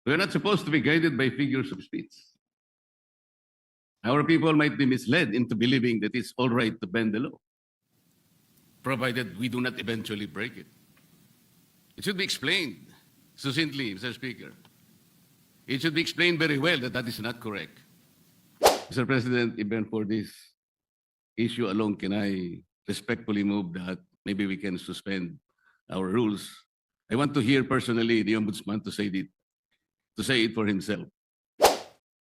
We're not supposed to be guided by figures of speech. Our people might be misled into believing that it's all right to bend the law, provided we do not eventually break it. It should be explained succinctly, Mr. Speaker. It should be explained very well that that is not correct. Mr. President, even for this issue alone, can I respectfully move that maybe we can suspend our rules? I want to hear personally the Ombudsman to say it for himself.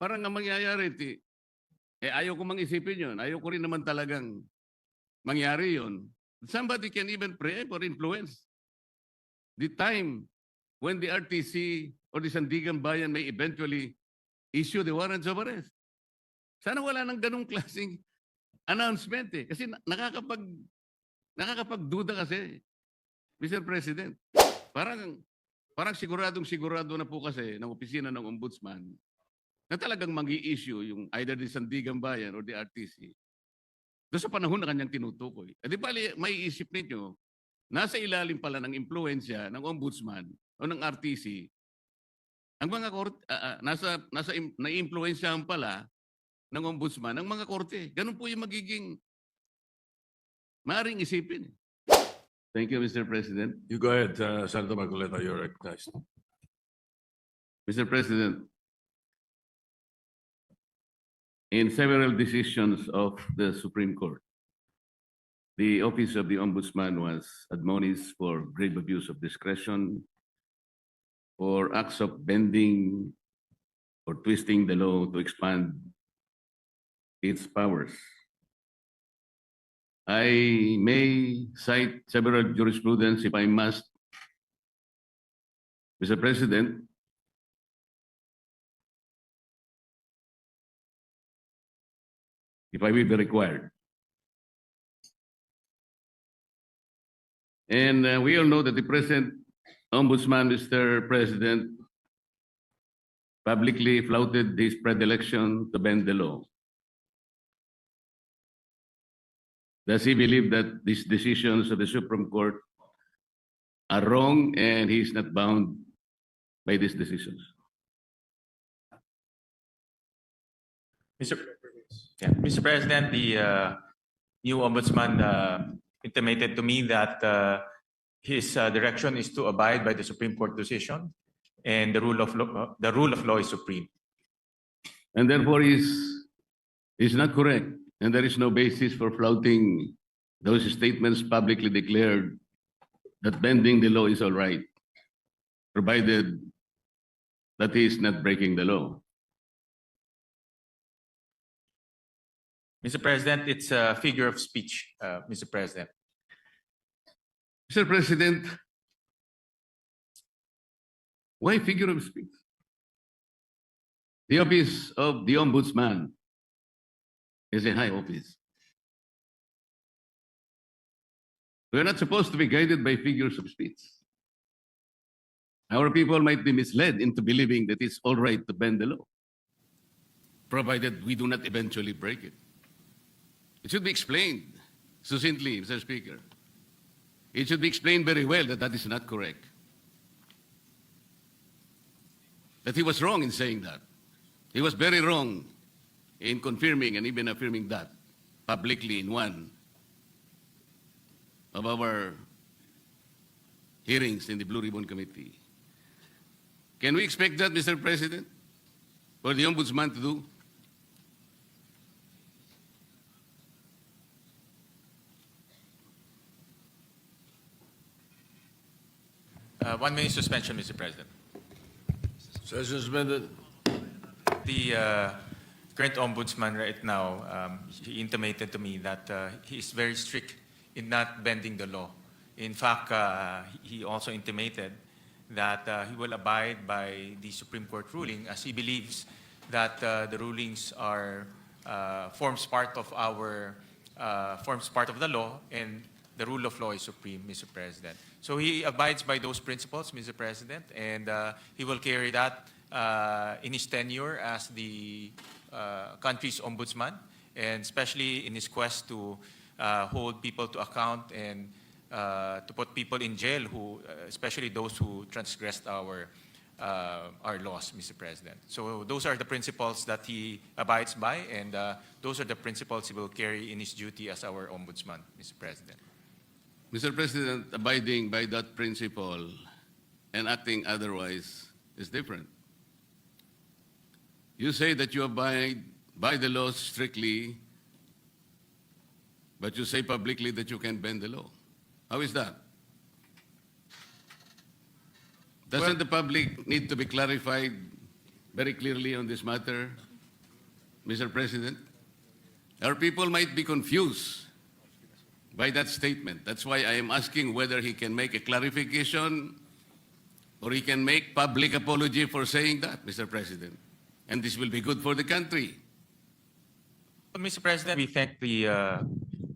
Parang ang mangyayari, ayaw ko mang isipin yun. Ayaw ko rin naman talagang mangyari yun. Somebody can even preempt or influence the time when the RTC or the Sandigan Bayan may eventually issue the warrants of arrest. Sana wala nang ganung klaseng announcement eh. Kasi nakakapagduda kasi, Mr. President. Parang sigurado na po kasi ng opisina ng Ombudsman na talagang mag-i-issue yung either the Sandigan Bayan or the RTC doon sa panahon na kanyang tinutukoy. E di bali, may isip ninyo, nasa ilalim pala ng impluensya ng Ombudsman o ng RTC, ang mga korte, na-impluensyahan pala ng Ombudsman ang mga korte. Ganun po yung magiging maaaring isipin. Thank you, Mr. President. You go ahead, Senator Marcoleta, you're recognized. Mr. President, in several decisions of the Supreme Court, the Office of the Ombudsman was admonished for grave abuse of discretion, for acts of bending or twisting the law to expand its powers. I may cite several jurisprudence if I must, Mr. President. If I will be required. And we all know that the present Ombudsman, Mr. President, publicly flouted his predilection to bend the law. Does he believe that these decisions of the Supreme Court are wrong and he is not bound by these decisions? Mr. President, the new ombudsman intimated to me that his direction is to abide by the Supreme Court decision, and the rule of law is supreme. And therefore is not correct, and there is no basis for flouting those statements publicly declared that bending the law is all right, provided that he is not breaking the law. Mr. President, it's a figure of speech, Mr. President. Mr. President, why figure of speech? The office of the Ombudsman is a high office. We're not supposed to be guided by figures of speech. Our people might be misled into believing that it's all right to bend the law, provided we do not eventually break it. It should be explained succinctly, Mr. Speaker. It should be explained very well that that is not correct. That he was wrong in saying that. He was very wrong in confirming and even affirming that publicly in one of our hearings in the Blue Ribbon Committee. Can we expect that, Mr. President, for the Ombudsman to do? One minute suspension, Mr. President. Session suspended. The current ombudsman right now, he intimated to me that he is very strict in not bending the law. In fact, he also intimated that he will abide by the Supreme Court ruling, as he believes that the rulings are forms part of the law, and the rule of law is supreme, Mr. President. So he abides by those principles, Mr. President, and he will carry that in his tenure as the country's ombudsman, and especially in his quest to hold people to account and to put people in jail, especially those who transgressed our our laws, Mr. President. So those are the principles that he abides by, and those are the principles he will carry in his duty as our ombudsman, Mr. President. Mr. President, abiding by that principle and acting otherwise is different. You say that you abide by the law strictly, but you say publicly that you can bend the law. How is that? Doesn't the public need to be clarified very clearly on this matter, Mr. President? Our people might be confused by that statement. That's why I am asking whether he can make a clarification or he can make public apology for saying that, Mr. President. And this will be good for the country. Mr. President, we thank the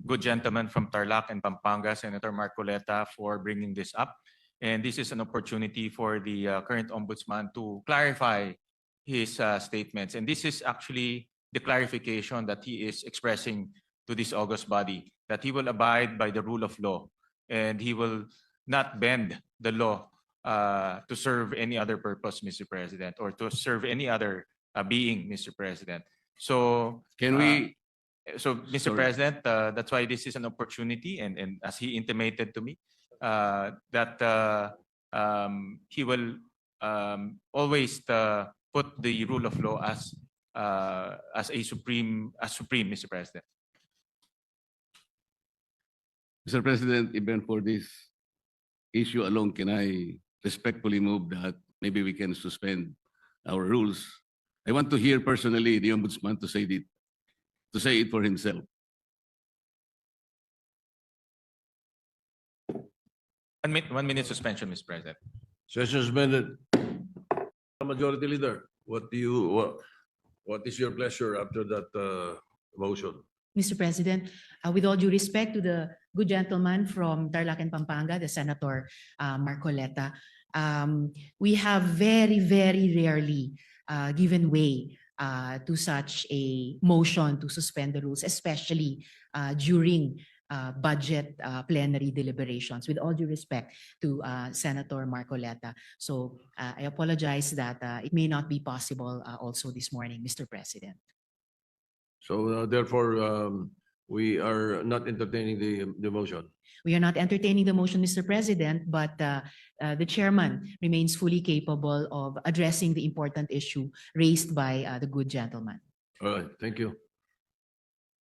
good gentleman from Tarlac and Pampanga, Senator Marcoleta, for bringing this up. And this is an opportunity for the current ombudsman to clarify his statements. And this is actually the clarification that he is expressing to this august body, that he will abide by the rule of law and he will not bend the law to serve any other purpose, Mr. President, or to serve any other being, Mr. President. So Can we, Mr. Sorry. President, that's why this is an opportunity, and as he intimated to me, that he will always put the rule of law as supreme, Mr. President. Mr. President, even for this issue alone, can I respectfully move that maybe we can suspend our rules? I want to hear personally the ombudsman to say it for himself. 1 minute suspension, Mr. President. Session suspended. Majority Leader, what is your pleasure after that motion? Mr. President, with all due respect to the good gentleman from Tarlac and Pampanga, the Senator Marcoleta, we have very, very rarely given way to such a motion to suspend the rules, especially during budget plenary deliberations, with all due respect to Senator Marcoleta. So I apologize that it may not be possible also this morning, Mr. President. So therefore, we are not entertaining the motion. We are not entertaining the motion, Mr. President, but the chairman remains fully capable of addressing the important issue raised by the good gentleman. All right, thank you.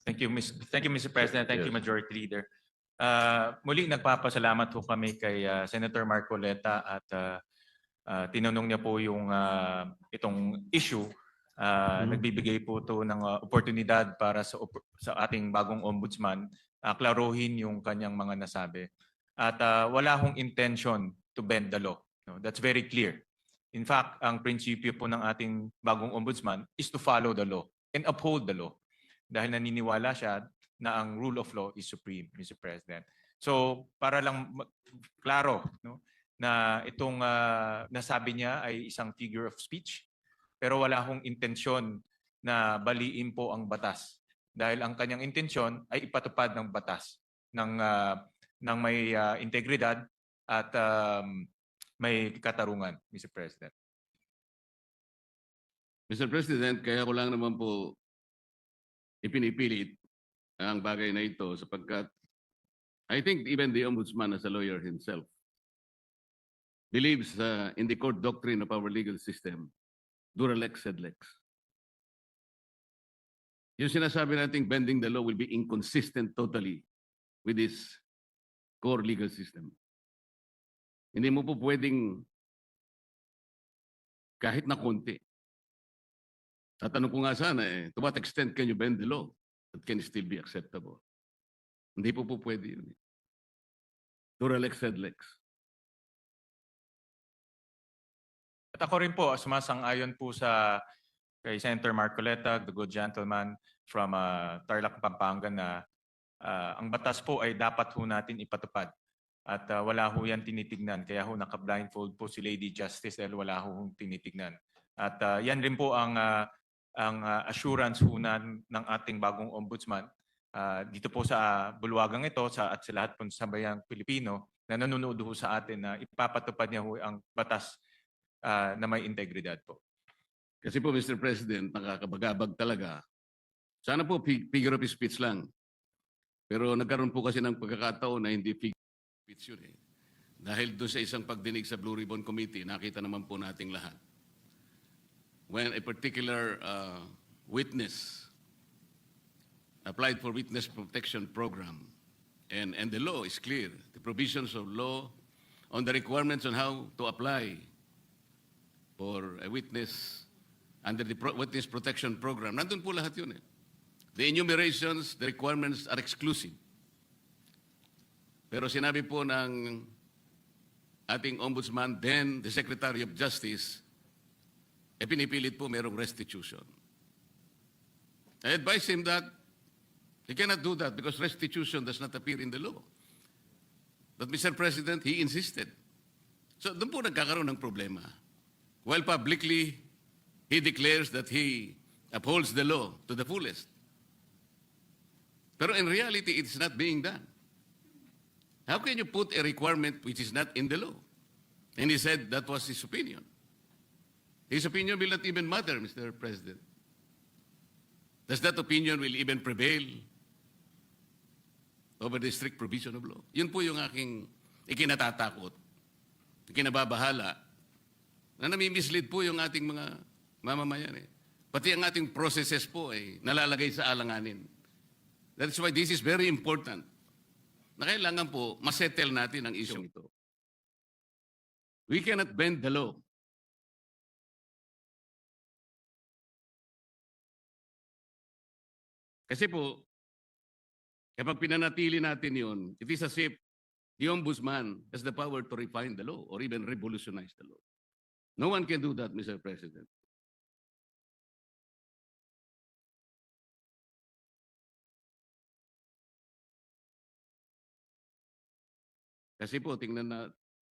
Thank you, Mr. President. Thank you, Yes. Majority Leader. Muli, nagpapasalamat po kami kay Senator Marcoleta at tinanong niya po yung itong issue. Nagbibigay po ito ng oportunidad para sa ating bagong ombudsman klaruhin yung kanyang mga nasabi. At wala akong intention to bend the law. No, that's very clear. In fact, ang prinsipyo po ng ating bagong ombudsman is to follow the law and uphold the law. Dahil naniniwala siya na ang rule of law is supreme, Mr. President. So, para lang klaro, no, na itong nasabi niya ay isang figure of speech, pero wala akong intensyon na baliin po ang batas. Dahil ang kanyang intensyon ay ipatupad ng batas ng may integridad at may katarungan, Mr. President. Mr. President, kaya ko lang naman po ipinipilit ang bagay na ito sapagkat I think even the ombudsman as a lawyer himself believes in the court doctrine of our legal system, dura lex sed lex. Yung sinasabi nating bending the law will be inconsistent totally with this core legal system. Hindi mo po pwedeng kahit na konti. Tatanong ko nga sana to what extent can you bend the law that can still be acceptable? Hindi po pwede yun. Dura lex sed lex. At ako rin po, sumasang-ayon po sa kay Senator Marcoleta, the good gentleman from Tarlac, Pampanga, na ang batas po ay dapat ho natin ipatupad. At wala ho yan tinitignan. Kaya ho naka-blindfold po si Lady Justice dahil wala ho tinitignan. At yan rin po ang assurance ho ng ating bagong ombudsman dito po sa bulwagang ito at sa lahat po sa bayang Pilipino na nanonood ho sa atin na ipapatupad niya ho ang batas na may integridad po. Kasi po, Mr. President, nakakabagabag talaga. Sana po figure of speech lang. Pero nagkaroon po kasi ng pagkakataon na hindi figure of speech yun eh. Dahil doon sa isang pagdinig sa Blue Ribbon Committee, nakita naman po nating lahat. When a particular witness applied for witness protection program, and the law is clear, the provisions of law on the requirements on how to apply for a witness under the witness protection program, nandun po lahat yun eh. The enumerations, the requirements are exclusive. Pero sinabi po ng ating ombudsman, then the Secretary of Justice, pinipilit po merong restitution. I advise him that he cannot do that because restitution does not appear in the law. But Mr. President, he insisted. So doon po nagkakaroon ng problema. While publicly, he declares that he upholds the law to the fullest. Pero in reality, it's not being done. How can you put a requirement which is not in the law? And he said that was his opinion. His opinion will not even matter, Mr. President. Does that opinion will even prevail over the strict provision of law? Yun po yung aking ikinatatakot, ikinababahala, na nami-mislead po yung ating mga mamamayan eh. Pati ang ating processes po ay nalalagay sa alanganin. That's why this is very important na kailangan po masettle natin ang issue ito. We cannot bend the law. Kasi po, kapag pinanatili natin yun, it is as if the ombudsman has the power to refine the law or even revolutionize the law. No one can do that, Mr. President. Kasi po, tingnan na,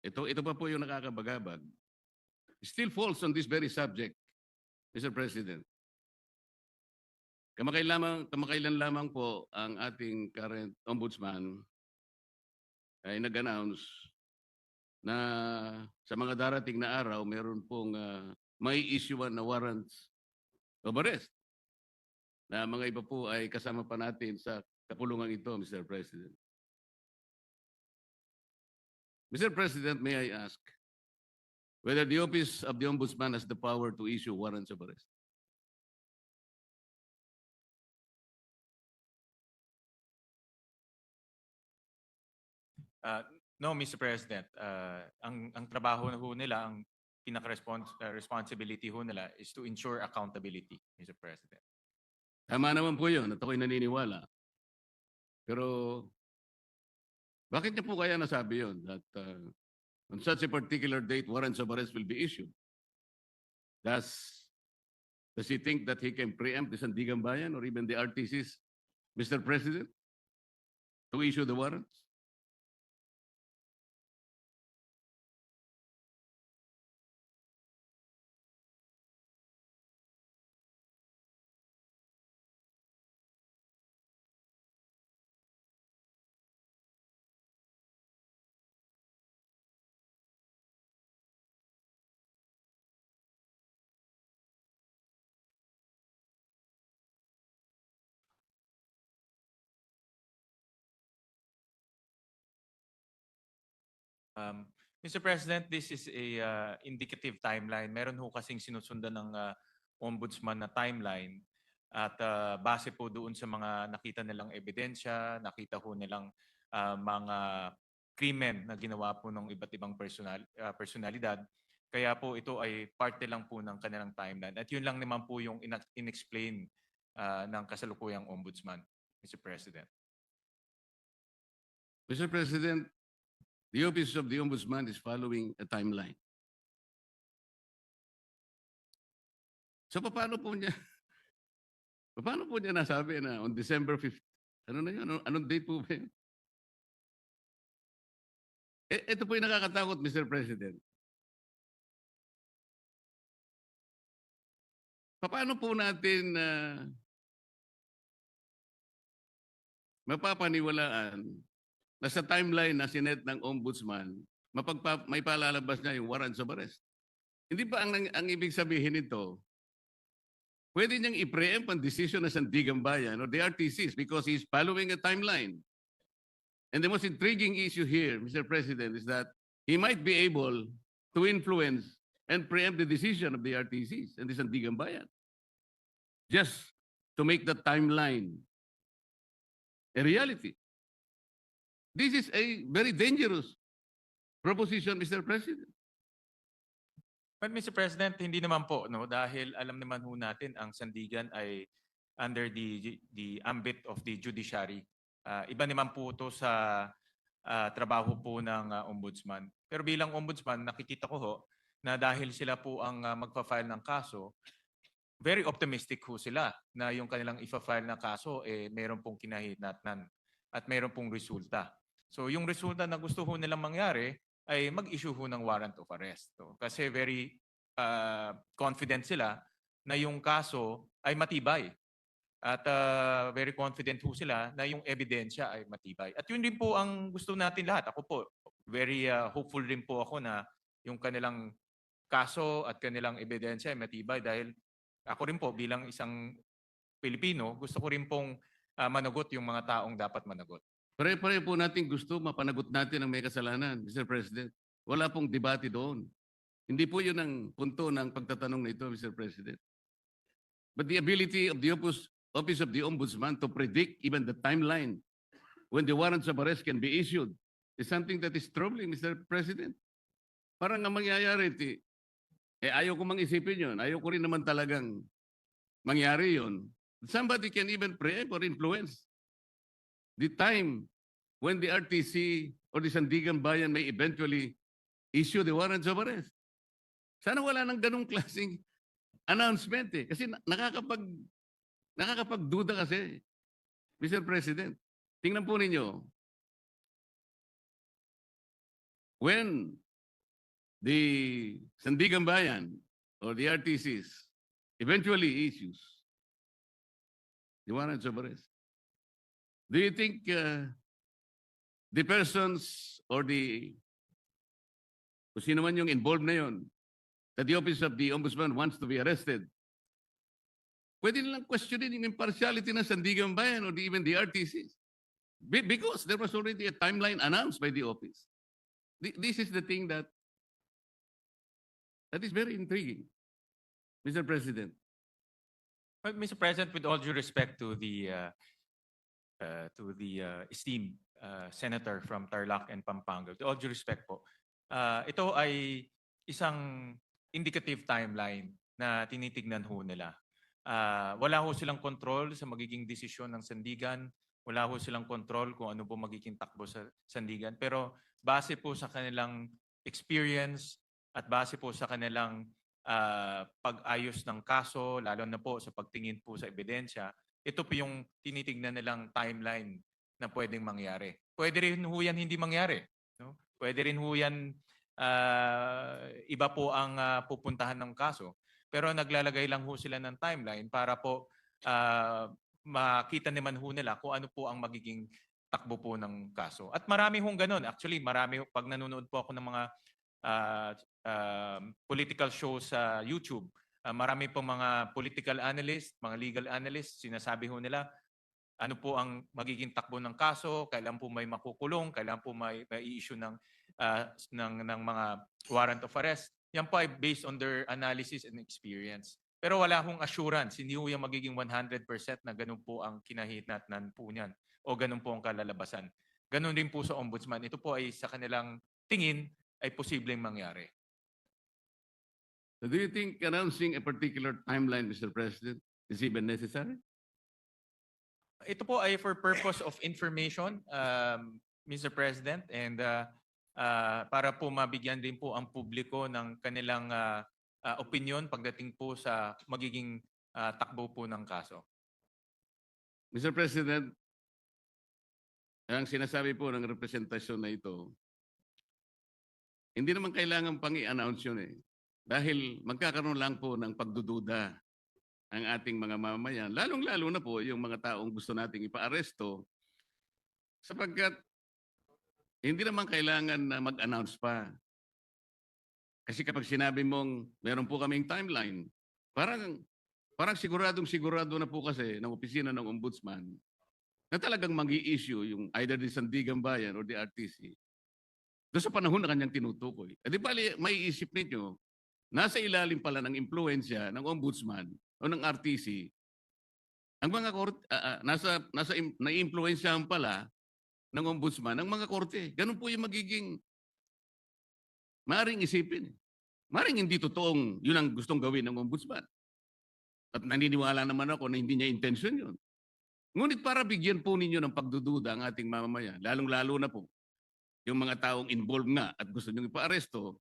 ito pa po yung nakakabagabag. Still falls on this very subject, Mr. President. Kamakailan lamang po ang ating current ombudsman ay nag-announce na sa mga darating na araw, meron pong may issuean na warrants of arrest. Na mga iba po ay kasama pa natin sa kapulungan ito, Mr. President. Mr. President, may I ask whether the Office of the Ombudsman has the power to issue warrants of arrest? No, Mr. President. Ang trabaho na ho nila, ang pinaka-responsibility ho nila is to ensure accountability, Mr. President. Tama naman po yun at ako'y naniniwala. Pero bakit niya po kaya nasabi yun that on such a particular date, warrants of arrest will be issued? Does he think that he can preempt the Sandigan Bayan or even the RTCs, Mr. President, to issue the warrants? Mr. President, this is a indicative timeline. Meron ho kasing sinusundan ng ombudsman na timeline at base po doon sa mga nakita nilang ebidensya, nakita ho nilang mga krimen na ginawa po ng iba't ibang personalidad. Kaya po ito ay parte lang po ng kanilang timeline. At yun lang naman po yung in-explain ng kasalukuyang ombudsman, Mr. President. Mr. President, the Office of the Ombudsman is following a timeline. So paano po niya nasabi na on December 5th? Ano na yun? Anong date po ba yun? Ito po yung nakakatakot, Mr. President. Paano po natin mapapaniwalaan na sa timeline na sinet ng ombudsman, may palalabas niya yung warrants of arrest? Hindi ba ang ibig sabihin nito, pwede niyang i-preempt ang decision ng Sandigan Bayan or the RTCs because he's following a timeline. And the most intriguing issue here, Mr. President, is that he might be able to influence and preempt the decision of the RTCs and the Sandigan Bayan just to make the timeline a reality. This is a very dangerous proposition, Mr. President. But Mr. President, hindi naman po, no, dahil alam naman ho natin ang Sandigan ay under the ambit of the judiciary. Iba naman po ito sa trabaho po ng ombudsman. Pero bilang ombudsman, nakikita ko ho na dahil sila po ang magpa-file ng kaso, very optimistic ho sila na yung kanilang ifa-file na kaso mayroon pong kinahinatnan at mayroon pong resulta. So yung resulta na gusto ho nilang mangyari ay mag-issue ho ng warrant of arrest. So, kasi very confident sila na yung kaso ay matibay. At very confident ho sila na yung ebidensya ay matibay. At yun din po ang gusto natin lahat. Ako po, very hopeful rin po ako na yung kanilang kaso at kanilang ebidensya ay matibay dahil ako rin po bilang isang Pilipino, gusto ko rin pong managot yung mga taong dapat managot. Pare-pare po natin gusto mapanagot natin ang may kasalanan, Mr. President. Wala pong debate doon. Hindi po yun ang punto ng pagtatanong na ito, Mr. President. But the ability of the Office of the Ombudsman to predict even the timeline when the warrants of arrest can be issued is something that is troubling, Mr. President. Parang ang mangyayari, ayaw ko mang isipin yun. Ayaw ko rin naman talagang mangyari yun. Somebody can even preempt or influence the time when the RTC or the Sandigan Bayan may eventually issue the warrants of arrest. Sana wala nang ganung klaseng announcement Kasi nakakapagduda kasi, Mr. President. Tingnan po ninyo. When the Sandigan Bayan or the RTCs eventually issues the warrants of arrest, do you think the persons or kung sino man yung involved na yun, that the Office of the Ombudsman wants to be arrested, pwede nilang questionin yung impartiality ng Sandigan Bayan or even the RTCs? Because there was already a timeline announced by the office. This is the thing that is very intriguing, Mr. President. Well, Mr. President, with all due respect to the esteemed senator from Tarlac and Pampanga, with all due respect po, ito ay isang indicative timeline na tinitignan ho nila. Wala ho silang control sa magiging desisyon ng Sandigan, wala ho silang control kung ano po magiging takbo sa Sandigan, pero base po sa kanilang experience at base po sa kanilang pag-ayos ng kaso, lalo na po sa pagtingin po sa ebidensya, ito po yung tinitignan nilang timeline na pwedeng mangyari. Pwede rin ho yan hindi mangyari. No? Pwede rin ho yan iba po ang pupuntahan ng kaso. Pero naglalagay lang ho sila ng timeline para po makita naman ho nila kung ano po ang magiging takbo po ng kaso. At marami hong ganun. Actually, marami pag nanonood po ako ng mga political shows sa YouTube, marami po mga political analyst, mga legal analyst, sinasabi ho nila ano po ang magiging takbo ng kaso, kailan po may makukulong, kailan po may i-issue ng mga warrant of arrest. Yan po ay based on their analysis and experience. Pero wala hong assurance, hindi ho yung magiging 100% na ganun po ang kinahinatnan po niyan o ganun po ang kalalabasan. Ganun din po sa ombudsman. Ito po ay sa kanilang tingin ay posibleng mangyari. So do you think announcing a particular timeline, Mr. President, is even necessary? Ito po ay for purpose of information, Mr. President, and para po mabigyan din po ang publiko ng kanilang opinion pagdating po sa magiging takbo po ng kaso. Mr. President, ang sinasabi po ng representasyon na ito, hindi naman kailangan pang i-announce yun Dahil magkakaroon lang po ng pagdududa ang ating mga mamamayan, lalong-lalo na po yung mga taong gusto nating ipa-aresto, sapagkat hindi naman kailangan na mag-announce pa. Kasi kapag sinabi mong meron po kaming timeline, parang sigurado na po kasi ng opisina ng ombudsman na talagang mag-i-issue yung either the Sandigan Bayan or the RTC doon sa panahon na kanyang tinutukoy. E di bali, may isip ninyo, nasa ilalim pala ng impluensya ng ombudsman o ng RTC, ang mga korte, na-impluensyahan pala ng ombudsman ang mga korte. Ganun po yung magiging maring isipin. Maring hindi totoong yun ang gustong gawin ng ombudsman. At naniniwala naman ako na hindi niya intention yun. Ngunit para bigyan po ninyo ng pagdududa ang ating mamamayan, lalong-lalo na po yung mga taong involved nga at gusto nyo ipa-aresto,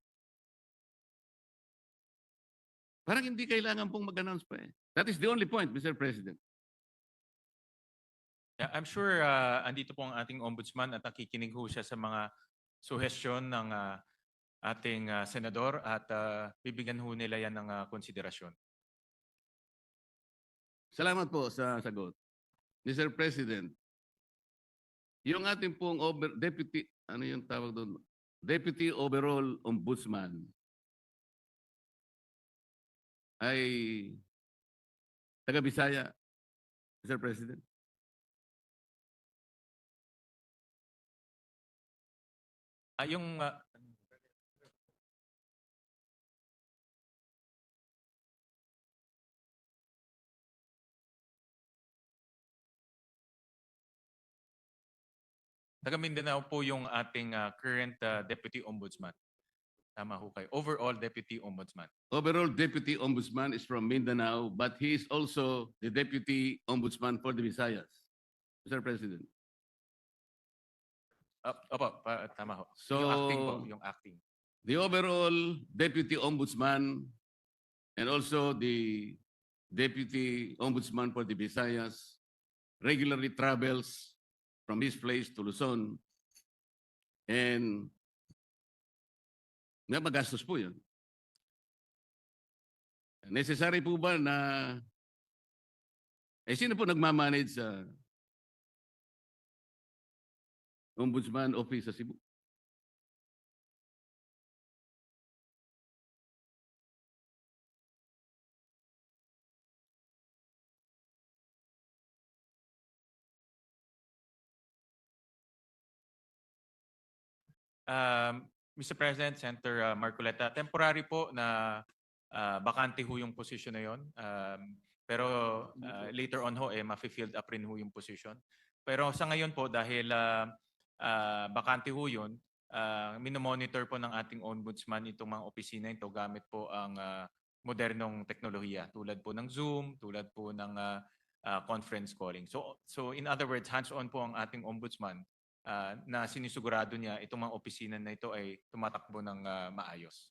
parang hindi kailangan pong mag-announce pa eh. That is the only point, Mr. President. Yeah, I'm sure andito po ang ating ombudsman at nakikinig ho siya sa mga suhestyon ng ating senador at bibigyan ho nila yan ng konsiderasyon. Salamat po sa sagot. Mr. President, yung ating pong deputy, ano yung tawag doon? Deputy Overall Ombudsman ay taga Bisaya, Mr. President. Yung taga Mindanao po yung ating current Deputy Ombudsman. Tama ho kayo. Overall Deputy Ombudsman. Overall Deputy Ombudsman is from Mindanao, but he is also the Deputy Ombudsman for the Visayas, Mr. President. Opo, tama ho. So, yung acting po, yung acting. the overall Deputy Ombudsman and also the Deputy Ombudsman for the Visayas regularly travels from his place to Luzon, and nga magastos po yun. Necessary po ba na sino po nagmamanage sa Ombudsman Office sa Cebu? Mr. President, Senator Marcoleta, temporary po na bakante ho yung position na yon. Pero later on ho, ma-field up rin ho yung position. Pero sa ngayon po, dahil bakante ho yun, minomonitor po ng ating ombudsman itong mga opisina ito gamit po ang modernong teknolohiya tulad po ng Zoom, tulad po ng conference calling. So in other words, hands-on po ang ating ombudsman na sinisigurado niya itong mga opisina na ito ay tumatakbo ng maayos.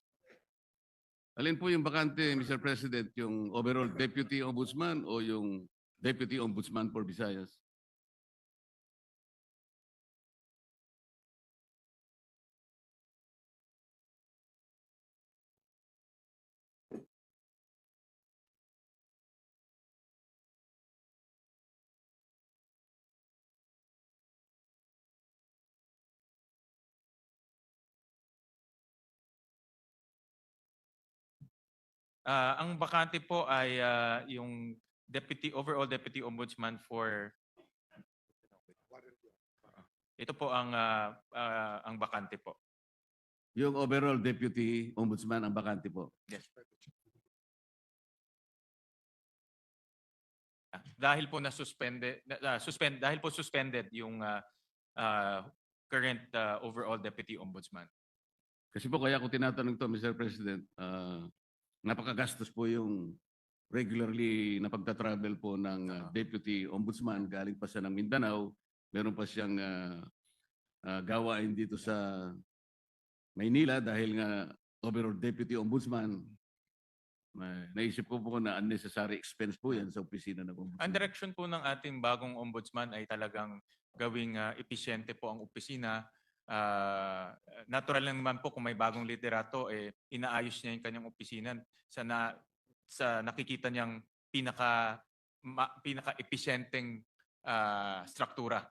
Alin po yung bakante, Mr. President, yung overall Deputy Ombudsman o yung Deputy Ombudsman for Visayas? Ang bakante po ay yung overall Deputy Ombudsman for ito po ang bakante po. Yung overall Deputy Ombudsman ang bakante po. Yes. Dahil po suspended yung current overall Deputy Ombudsman. Kasi po kaya ko tinatanong to, Mr. President, napakagastos po yung regularly na pagta-travel po ng Deputy Ombudsman. Galing pa siya ng Mindanao. Meron pa siyang gawain dito sa Maynila dahil nga overall Deputy Ombudsman. Naisip ko po na unnecessary expense po yan sa opisina ng Ombudsman. Ang direction po ng ating bagong ombudsman ay talagang gawing episyente po ang opisina. Natural lang naman po kung may bagong liderato, inaayos niya yung kanyang opisina sa nakikita niyang pinaka-episyenteng struktura,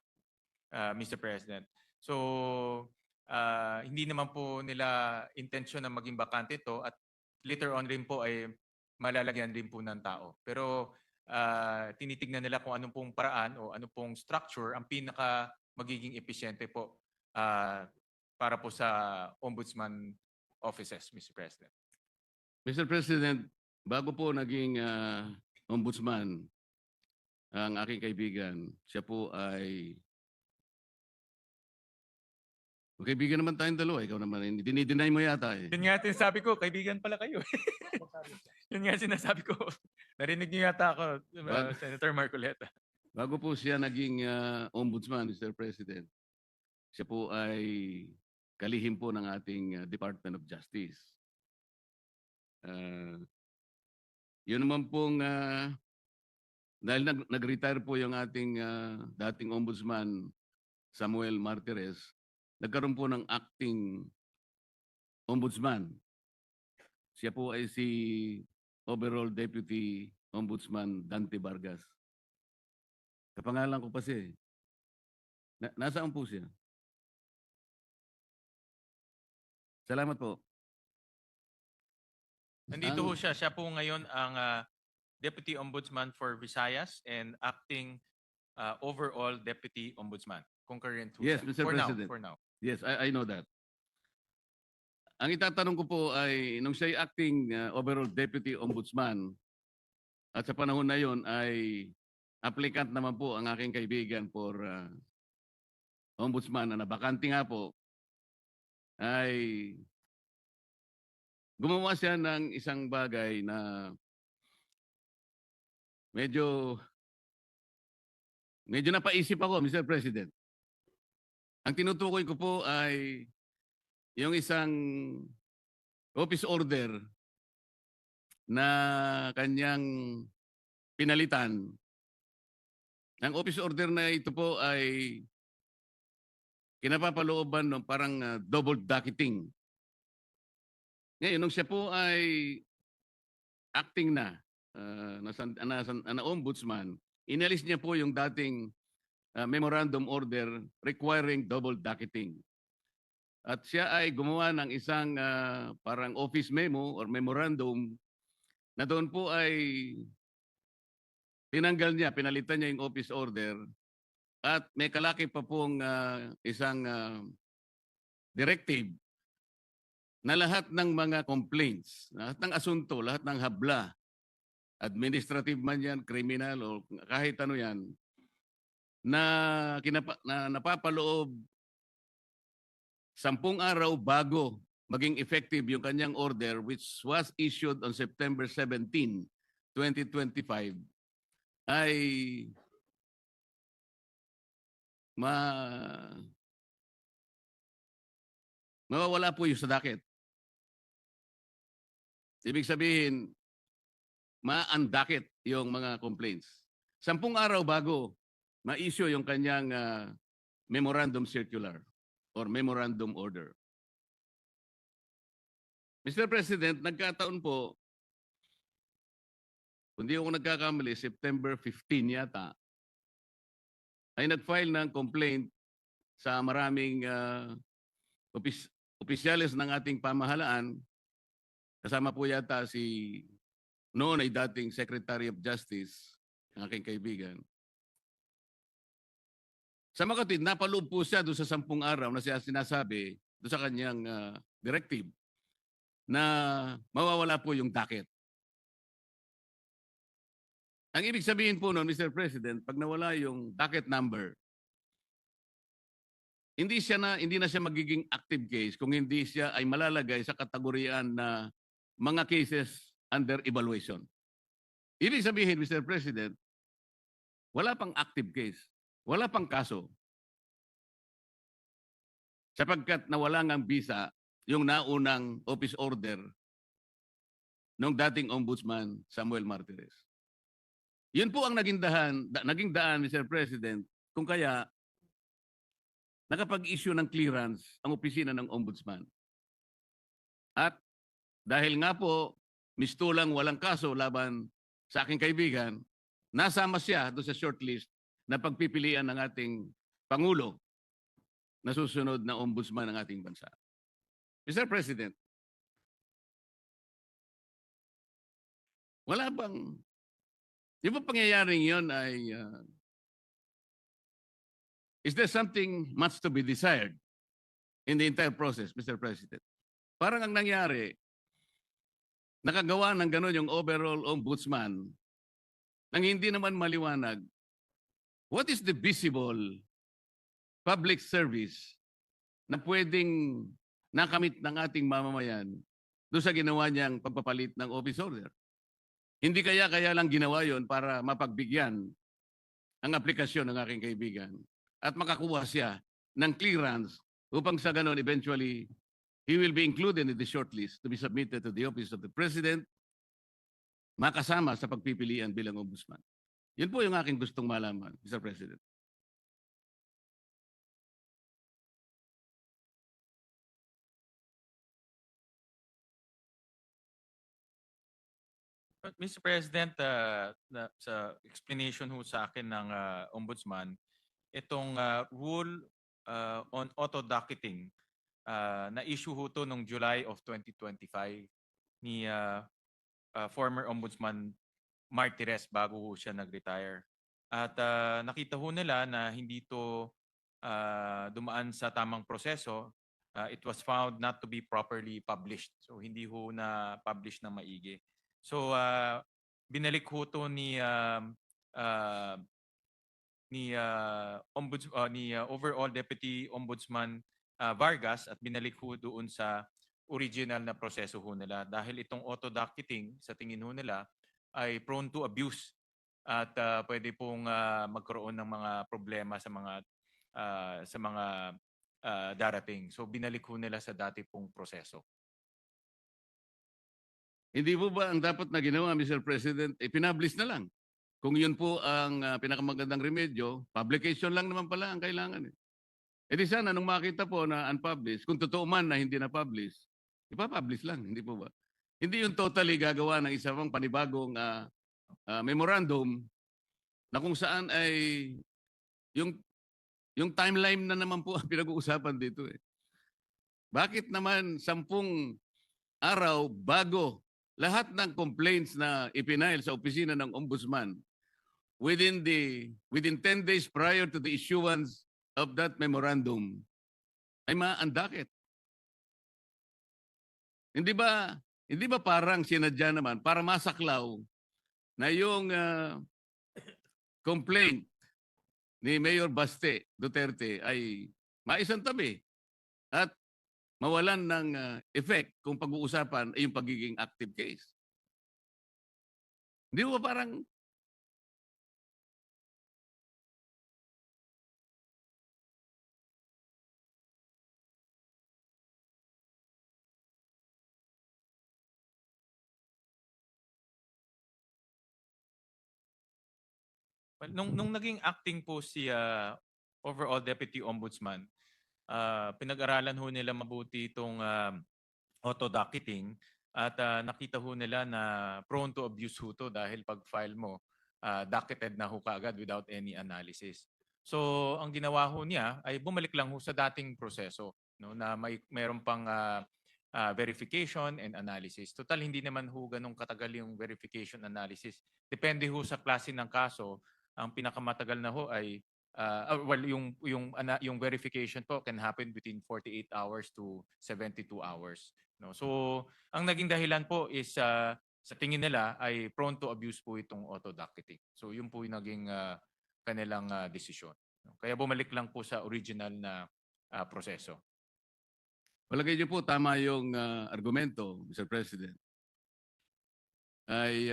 Mr. President. So, hindi naman po nila intensyon na maging bakante ito at later on rin po ay malalagyan din po ng tao. Pero tinitignan nila kung anong pong paraan o anong pong structure ang pinaka magiging episyente po para po sa ombudsman offices, Mr. President. Mr. President, bago po naging ombudsman ang aking kaibigan, siya po ay kaibigan naman tayong dalawa. Ikaw naman, dinideny mo yata eh. Yun nga sinasabi ko, kaibigan pala kayo. Yun nga sinasabi ko. Narinig niyo yata ako, Senator Marcoleta. Bago po siya naging ombudsman, Mr. President, siya po ay kalihim po ng ating Department of Justice. Yun naman pong, dahil nag-retire po yung ating dating ombudsman, Samuel Martires, nagkaroon po ng acting ombudsman. Siya po ay si Overall Deputy Ombudsman Dante Vargas. Kapangalan ko pa siya. Nasaan po siya? Salamat po. Nandito ho siya. Siya po ngayon ang Deputy Ombudsman for Visayas and acting overall Deputy Ombudsman. Concurrent ho Yes, siya. Mr. President. For now. Yes, I know that. Ang itatanong ko po ay, nung siya ay acting overall deputy ombudsman, at sa panahon na yon ay applicant naman po ang aking kaibigan for ombudsman na nabakante nga po, ay gumawa siya ng isang bagay na medyo napaisip ako, Mr. President. Ang tinutukoy ko po ay yung isang office order na kanyang pinalitan. Ang office order na ito po ay kinapapalooban ng parang double docketing. Ngayon, nung siya po ay acting na ombudsman, inalis niya po yung dating memorandum order requiring double docketing. At siya ay gumawa ng isang parang office memo or memorandum na doon po ay pinalitan niya yung office order at may kalaki pa pong isang directive na lahat ng mga complaints, lahat ng asunto, lahat ng habla, administrative man yan, criminal o kahit ano yan, na napapaloob 10 araw bago maging effective yung kanyang order which was issued on September 17, 2025 ay mawawala po yung sa docket. Ibig sabihin, ma-undocket yung mga complaints. 10 araw bago ma-issue yung kanyang memorandum circular or memorandum order. Mr. President, nagkataon po, kung di ako nagkakamali, September 15 yata, ay nag-file ng complaint sa maraming opisyales ng ating pamahalaan. Kasama po yata si noon ay dating Secretary of Justice, ang aking kaibigan. Sa makatid, napaloob po siya doon sa 10 araw na siya sinasabi doon sa kanyang directive na mawawala po yung docket. Ang ibig sabihin po noon, Mr. President, pag nawala yung docket number, hindi na siya magiging active case kung hindi siya ay malalagay sa kategoriyaan na mga cases under evaluation. Ibig sabihin, Mr. President, wala pang active case. Wala pang kaso. Sapagkat nawala ngang bisa yung naunang office order ng dating ombudsman Samuel Martires. Yun po ang naging daan, Mr. President, kung kaya nakapag-issue ng clearance ang opisina ng ombudsman. At dahil nga po, mistulang walang kaso laban sa aking kaibigan, nasama siya doon sa shortlist na pagpipilian ng ating Pangulo nasusunod na ombudsman ng ating bansa. Mr. President, wala bang, yung ba pangyayaring yun ay, is there something much to be desired in the entire process, Mr. President? Parang ang nangyari, nakagawa ng gano'n yung overall ombudsman nang hindi naman maliwanag what is the visible public service na pwedeng nakamit ng ating mamamayan doon sa ginawa niyang pagpapalit ng office order. Hindi kaya lang ginawa yon para mapagbigyan ang aplikasyon ng aking kaibigan at makakuha siya ng clearance upang sa ganon eventually he will be included in the shortlist to be submitted to the office of the President, makasama sa pagpipilian bilang ombudsman. Yun po yung aking gustong malaman, Mr. President. Mr. President, sa explanation ho sa akin ng Ombudsman, itong rule on auto-docketing, na-issue ho to noong July of 2025 ni former Ombudsman Martires bago ho siya nag-retire. At nakita ho nila na hindi to dumaan sa tamang proseso. It was found not to be properly published. So hindi ho na-publish ng maigi. So binalik ho to ni overall Deputy Ombudsman Vargas at binalik ho doon sa original na proseso ho nila dahil itong auto-docketing sa tingin ho nila ay prone to abuse at pwede pong magkaroon ng mga problema sa mga darating. So binalik ho nila sa dati pong proseso. Hindi po ba ang dapat na ginawa, Mr. President, ipinablish na lang? Kung yun po ang pinakamagandang remedyo, publication lang naman pala ang kailangan. E di sana nung makita po na unpublished, kung totoo man na hindi na-publish, ipapublish lang, hindi po ba? Hindi yung totally gagawa ng isa pang panibagong memorandum na kung saan ay yung timeline na naman po ang pinag-uusapan dito. Bakit naman 10 araw bago lahat ng complaints na ipinail sa opisina ng ombudsman within 10 days prior to the issuance of that memorandum ay maandakit? Hindi ba parang sinadya naman para masaklaw na yung complaint ni Mayor Baste Duterte ay maisantabi at mawalan ng effect kung pag-uusapan ay yung pagiging active case? Hindi ba parang Nung naging acting po si overall Deputy Ombudsman, pinag-aralan ho nila mabuti itong auto-docketing at nakita ho nila na prone to abuse ho to dahil pag file mo, docketed na ho kaagad without any analysis. So ang ginawa ho niya ay bumalik lang ho sa dating proseso, no, na mayroon pang verification and analysis. Total hindi naman ho ganun katagal yung verification analysis. Depende ho sa klase ng kaso. Ang pinakamatagal na ho ay yung verification po can happen between 48 hours to 72 hours. No? So, ang naging dahilan po is sa tingin nila ay prone to abuse po itong auto-docketing. So, yun po yung naging kanilang desisyon. No? Kaya bumalik lang po sa original na proseso. palagay niyo po tama yung argumento, Mr. President, ay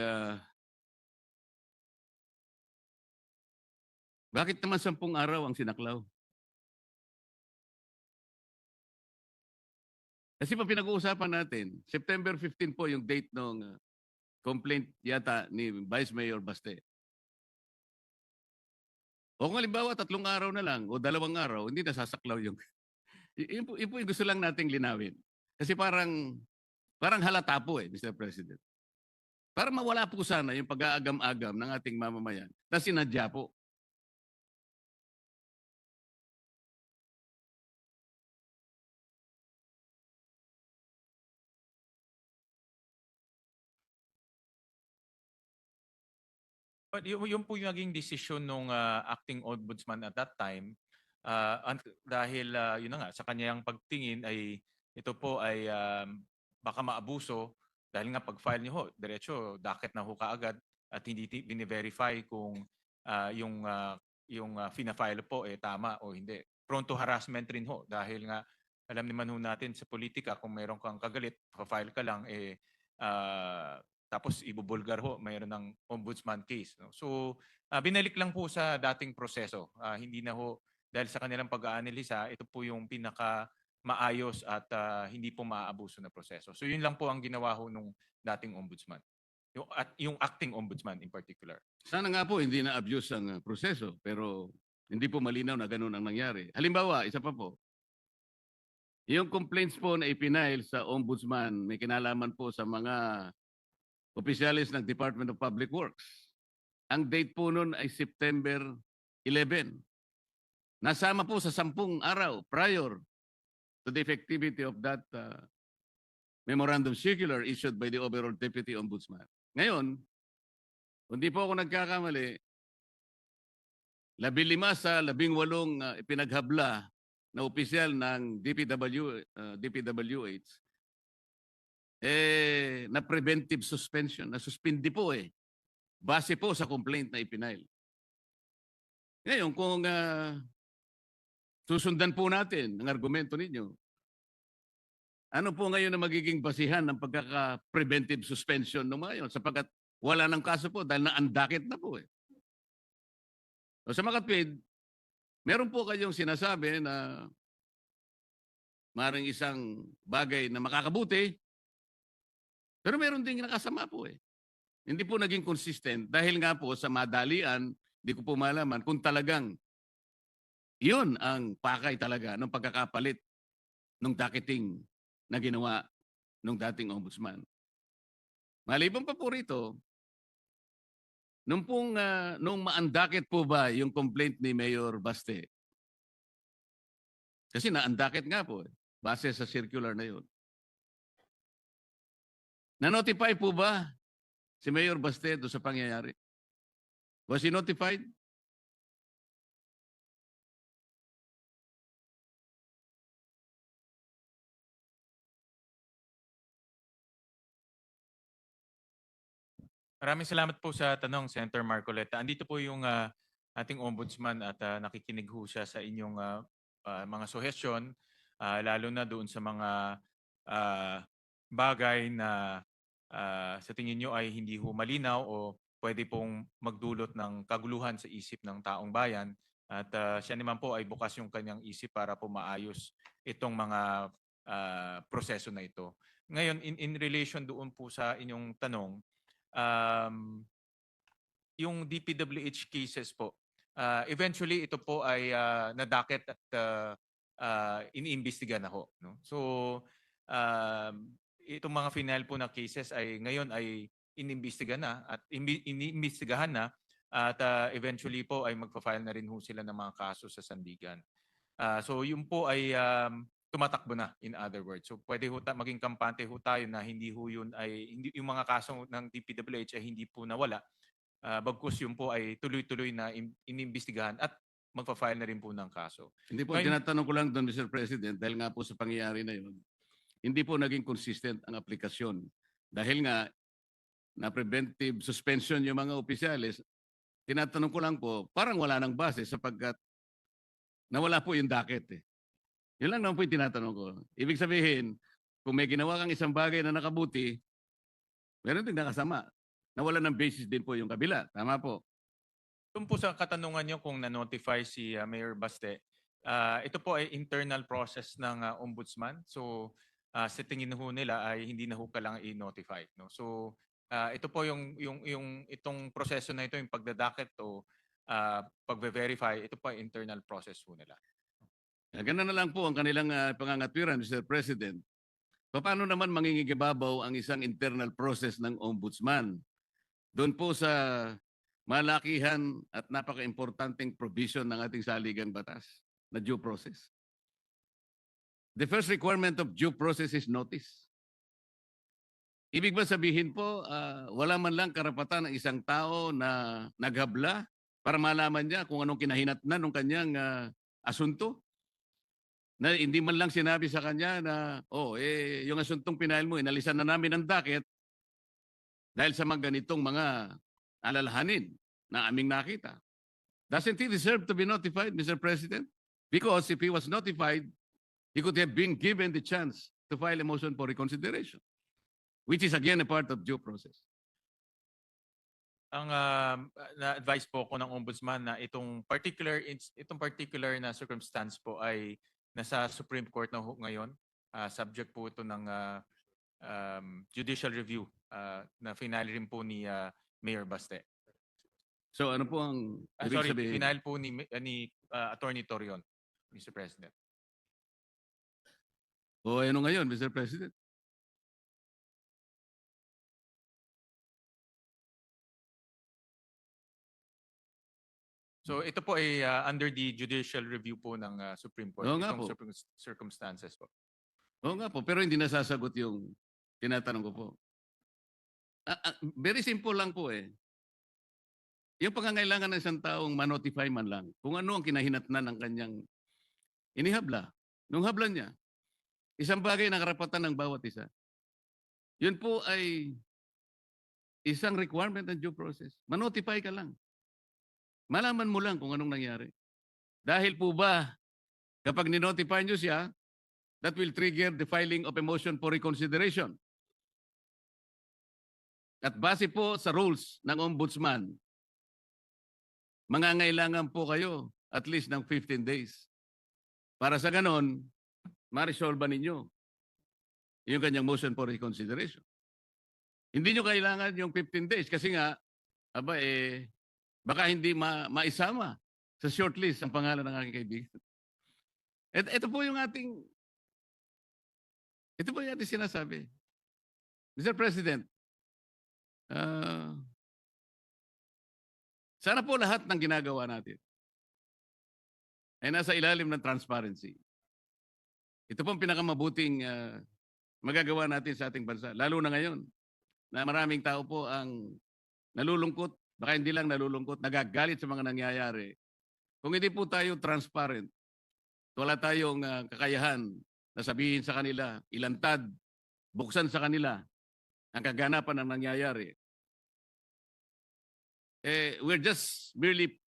bakit naman 10 araw ang sinaklaw? Kasi pa pinag-uusapan natin, September 15 po yung date ng complaint yata ni Vice Mayor Baste. O kung halimbawa 3 araw na lang o 2 araw, hindi nasasaklaw yung... yun po yung gusto lang nating linawin. Kasi parang halata po Mr. President. Para mawala po sana yung pag-aagam-agam ng ating mamamayan na sinadya po. But yung po yung naging desisyon nung acting ombudsman at that time, dahil yun na nga, sa kanyang pagtingin ay ito po ay baka maabuso dahil nga pag-file niyo ho, diretso, docket na ho kaagad at hindi bine-verify kung yung fina-file po tama o hindi. Prone to harassment rin ho dahil nga alam naman ho natin sa politika kung meron kang kagalit, file ka lang tapos ibubulgar ho, mayroon ng ombudsman case. No? So, binalik lang po sa dating proseso. Hindi na ho, dahil sa kanilang pag-aanalisa, ito po yung pinaka maayos at hindi po maaabuso na proseso. So, yun lang po ang ginawa ho nung dating ombudsman. Yung acting ombudsman in particular. Sana nga po hindi na-abuse ang proseso, pero hindi po malinaw na ganun ang nangyari. Halimbawa, isa pa po, yung complaints po na ipinail sa ombudsman may kinalaman po sa mga opisyalis ng Department of Public Works. Ang date po nun ay September 11. Nasama po sa 10 araw prior to the effectivity of that memorandum circular issued by the overall Deputy Ombudsman. Ngayon, kung di po ako nagkakamali, 15 sa 18 ipinaghabla na opisyal ng DPWH na preventive suspension, na suspindi po base po sa complaint na ipinail. Ngayon, kung susundan po natin ang argumento ninyo, ano po ngayon na magiging basihan ng pagkaka-preventive suspension ng mga yun? Sapagkat wala ng kaso po dahil na-undakit na po So, sa makatwid, meron po kayong sinasabi na maring isang bagay na makakabuti, pero meron ding nakasama po Hindi po naging consistent dahil nga po sa madalian, di ko po malaman kung talagang yun ang pakay talaga ng pagkakapalit ng docketing na ginawa ng dating ombudsman. Maliban pa po rito, nung ma-undocket po ba yung complaint ni Mayor Baste? Kasi na-undocket nga po base sa circular na yun. Na-notify po ba si Mayor Baste doon sa pangyayari? Was he notified? Maraming salamat po sa tanong, Senator Marcoleta. Andito po yung ating ombudsman at nakikinig ho siya sa inyong mga suggestion, lalo na doon sa mga bagay na sa tingin nyo ay hindi ho malinaw o pwede pong magdulot ng kaguluhan sa isip ng taong bayan. At siya naman po ay bukas yung kanyang isip para po maayos itong mga proseso na ito. Ngayon, in relation doon po sa inyong tanong, yung DPWH cases po, eventually ito po ay na-docket at iniimbestiga na ho. No? So, itong mga final po na cases ay ngayon ay iniimbestiga na at iniimbestigahan na at eventually po ay magpa-file na rin ho sila ng mga kaso sa sandigan. So, yun po ay tumatakbo na, in other words. So pwede ho maging kampante ho tayo na hindi ho yun ay hindi, yung mga kaso ng DPWH ay hindi po nawala. Bagkus yun po ay tuloy-tuloy na inimbestigahan at magpa-file na rin po ng kaso. Hindi po, Ngayon- tinatanong ko lang doon, Mr. President, dahil nga po sa pangyayari na yun, hindi po naging consistent ang aplikasyon. Dahil nga, na preventive suspension yung mga opisyalis, tinatanong ko lang po, parang wala nang base sapagkat nawala po yung docket Yun lang naman po yung tinatanong ko. Ibig sabihin, kung may ginawa kang isang bagay na nakabuti, meron din nakasama. Nawala ng basis din po yung kabila. Tama po. Doon po sa katanungan niyo kung na-notify si Mayor Baste, ito po ay internal process ng ombudsman. So sa tingin ho nila ay hindi na ho kailangan i-notify. No? So ito po yung itong proseso na ito, yung pagdadaket o pagbe-verify, ito po ay internal process ho nila. Ganun na lang po ang kanilang pangangatwiran, Mr. President. Paano naman mangingibabaw ang isang internal process ng ombudsman? Doon po sa malakihan at napaka-importanting provision ng ating saligang batas na due process. The first requirement of due process is notice. Ibig ba sabihin po, wala man lang karapatan ng isang tao na naghabla para malaman niya kung anong kinahinatnan ng kanyang asunto? Na hindi man lang sinabi sa kanya na, yung asuntong pinail mo, inalisan na namin ng docket dahil sa mga ganitong mga alalahanin na aming nakita. Doesn't he deserve to be notified, Mr. President? Because if he was notified, he could have been given the chance to file a motion for reconsideration, which is again a part of due process. Ang na-advise po ko ng ombudsman na itong particular na circumstance po ay nasa Supreme Court na ho ngayon. Subject po ito ng judicial review na finale rin po ni Mayor Baste. So ano po ang ibig Sorry, sabihin? finale po ni Attorney Torion, Mr. President. O ano ngayon, Mr. President? So ito po ay under the judicial review po ng Supreme Court. Oo nga Itong po. circumstances po. Oo nga po, pero hindi nasasagot yung tinatanong ko po. Very simple lang po eh. Yung pangangailangan ng isang taong ma-notify man lang kung ano ang kinahinatnan ng kanyang inihabla. Nung habla niya, isang bagay na karapatan ng bawat isa. Yun po ay isang requirement ng due process. Ma-notify ka lang. Malaman mo lang kung anong nangyari. Dahil po ba, kapag ni-notify nyo siya, that will trigger the filing of a motion for reconsideration. At base po sa rules ng ombudsman, mangangailangan po kayo at least ng 15 days. Para sa ganon, ma-resolve ninyo yung kanyang motion for reconsideration. Hindi nyo kailangan yung 15 days kasi nga, baka hindi maisama sa shortlist ang pangalan ng aking kaibigan. Ito po yung ating sinasabi. Mr. President, sana po lahat ng ginagawa natin ay nasa ilalim ng transparency. Ito po ang pinakamabuting magagawa natin sa ating bansa. Lalo na ngayon na maraming tao po ang nalulungkot, baka hindi lang nalulungkot, nagagalit sa mga nangyayari. Kung hindi po tayo transparent, wala tayong kakayahan na sabihin sa kanila, ilantad, buksan sa kanila ang kaganapan ng nangyayari. We're just merely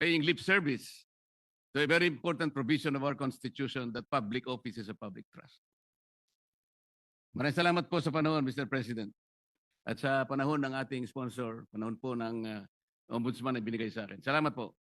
paying lip service to a very important provision of our Constitution that public office is a public trust. Maraming salamat po sa panahon, Mr. President. At sa panahon ng ating sponsor, panahon po ng ombudsman na binigay sa akin. Salamat po.